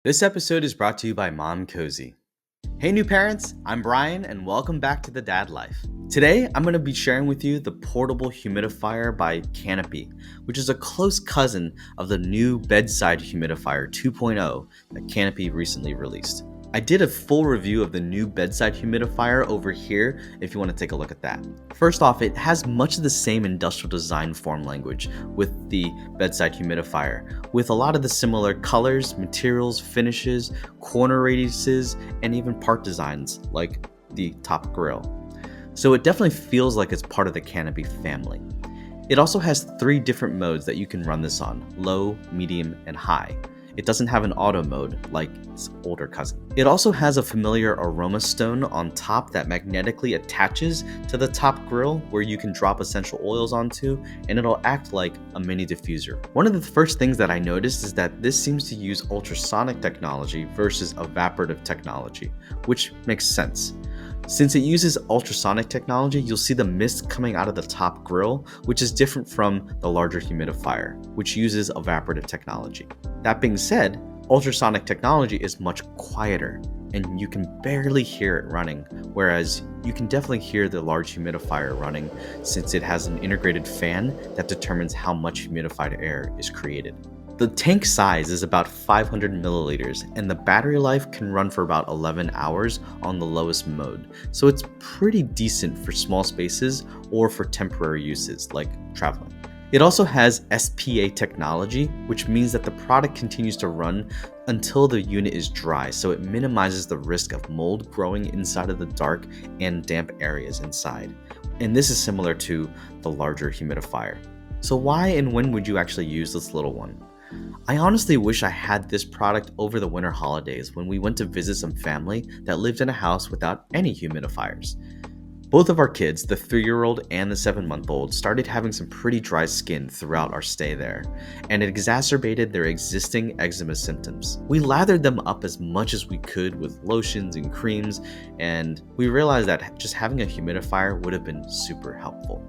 This episode is brought to you by Mom Cozy. Hey new parents, I'm Brian and welcome back to the Dad Life. Today I'm going to be sharing with you the Portable Humidifier by Canopy, which is a close cousin of the new Bedside Humidifier 2.0 that Canopy recently released. I did a full review of the new Bedside Humidifier over here if you want to take a look at that. First off, it has much of the same industrial design form language with the Bedside Humidifier, with a lot of the similar colors, materials, finishes, corner radiuses, and even part designs like the top grille. So it definitely feels like it's part of the Canopy family. It also has 3 different modes that you can run this on: low, medium, and high. It doesn't have an auto mode like its older cousin. It also has a familiar aroma stone on top that magnetically attaches to the top grille where you can drop essential oils onto, and it'll act like a mini diffuser. One of the first things that I noticed is that this seems to use ultrasonic technology versus evaporative technology, which makes sense. Since it uses ultrasonic technology, you'll see the mist coming out of the top grille, which is different from the larger humidifier, which uses evaporative technology. That being said, ultrasonic technology is much quieter, and you can barely hear it running, whereas you can definitely hear the large humidifier running since it has an integrated fan that determines how much humidified air is created. The tank size is about 500 milliliters, and the battery life can run for about 11 hours on the lowest mode, so it's pretty decent for small spaces or for temporary uses like traveling. It also has SPA technology, which means that the product continues to run until the unit is dry, so it minimizes the risk of mold growing inside of the dark and damp areas inside. And this is similar to the larger humidifier. So why and when would you actually use this little one? I honestly wish I had this product over the winter holidays when we went to visit some family that lived in a house without any humidifiers. Both of our kids, the 3-year-old and the 7-month-old, started having some pretty dry skin throughout our stay there, and it exacerbated their existing eczema symptoms. We lathered them up as much as we could with lotions and creams, and we realized that just having a humidifier would have been super helpful.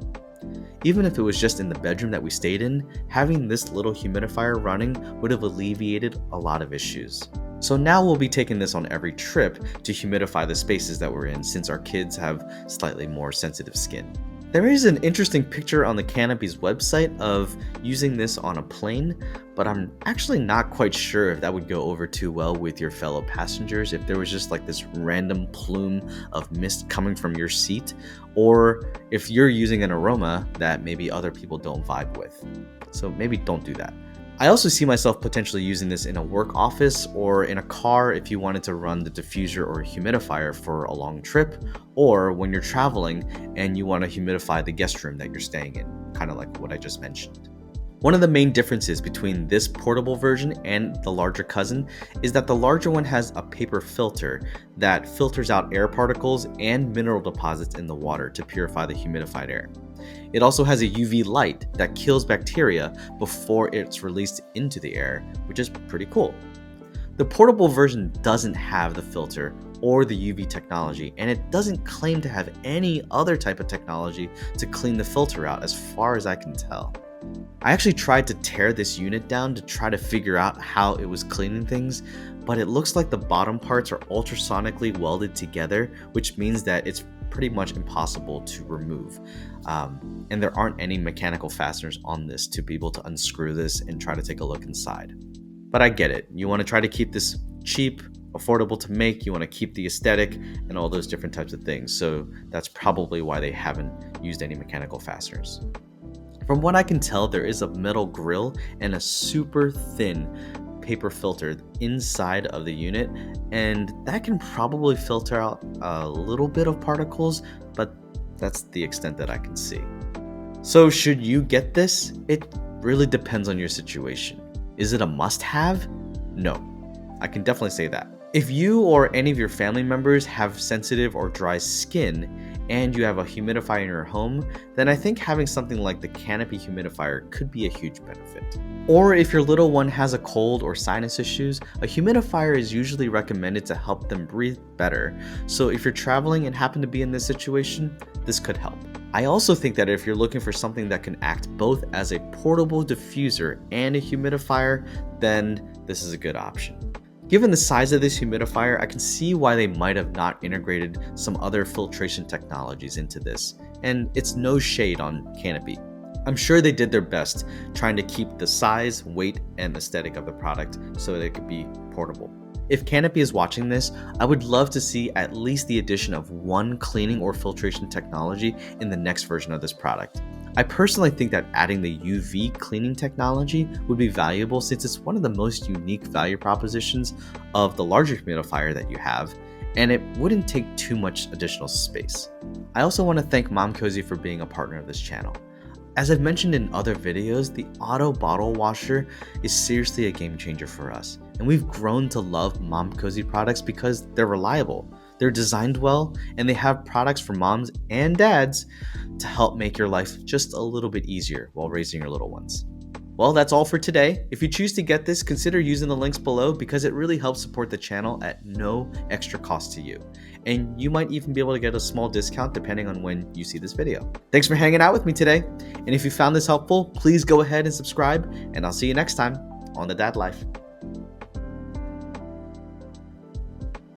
Even if it was just in the bedroom that we stayed in, having this little humidifier running would have alleviated a lot of issues. So now we'll be taking this on every trip to humidify the spaces that we're in, since our kids have slightly more sensitive skin. There is an interesting picture on the Canopy's website of using this on a plane, but I'm actually not quite sure if that would go over too well with your fellow passengers if there was just like this random plume of mist coming from your seat, or if you're using an aroma that maybe other people don't vibe with. So maybe don't do that. I also see myself potentially using this in a work office or in a car if you wanted to run the diffuser or humidifier for a long trip, or when you're traveling and you want to humidify the guest room that you're staying in, kind of like what I just mentioned. One of the main differences between this portable version and the larger cousin is that the larger one has a paper filter that filters out air particles and mineral deposits in the water to purify the humidified air. It also has a UV light that kills bacteria before it's released into the air, which is pretty cool. The portable version doesn't have the filter or the UV technology, and it doesn't claim to have any other type of technology to clean the filter out as far as I can tell. I actually tried to tear this unit down to try to figure out how it was cleaning things, but it looks like the bottom parts are ultrasonically welded together, which means that it's pretty much impossible to remove. And there aren't any mechanical fasteners on this to be able to unscrew this and try to take a look inside. But I get it. You want to try to keep this cheap, affordable to make, you want to keep the aesthetic and all those different types of things. So that's probably why they haven't used any mechanical fasteners. From what I can tell, there is a metal grill and a super thin paper filter inside of the unit, and that can probably filter out a little bit of particles, but that's the extent that I can see. So should you get this? It really depends on your situation. Is it a must-have? No, I can definitely say that. If you or any of your family members have sensitive or dry skin and you have a humidifier in your home, then I think having something like the Canopy humidifier could be a huge benefit. Or if your little one has a cold or sinus issues, a humidifier is usually recommended to help them breathe better. So if you're traveling and happen to be in this situation, this could help. I also think that if you're looking for something that can act both as a portable diffuser and a humidifier, then this is a good option. Given the size of this humidifier, I can see why they might have not integrated some other filtration technologies into this, and it's no shade on Canopy. I'm sure they did their best trying to keep the size, weight, and aesthetic of the product so that it could be portable. If Canopy is watching this, I would love to see at least the addition of one cleaning or filtration technology in the next version of this product. I personally think that adding the UV cleaning technology would be valuable since it's one of the most unique value propositions of the larger humidifier that you have, and it wouldn't take too much additional space. I also want to thank Mom Cozy for being a partner of this channel. As I've mentioned in other videos, the auto bottle washer is seriously a game changer for us, and we've grown to love Mom Cozy products because they're reliable, they're designed well, and they have products for moms and dads to help make your life just a little bit easier while raising your little ones. Well, that's all for today. If you choose to get this, consider using the links below because it really helps support the channel at no extra cost to you. And you might even be able to get a small discount depending on when you see this video. Thanks for hanging out with me today. And if you found this helpful, please go ahead and subscribe, and I'll see you next time on The Dad Life.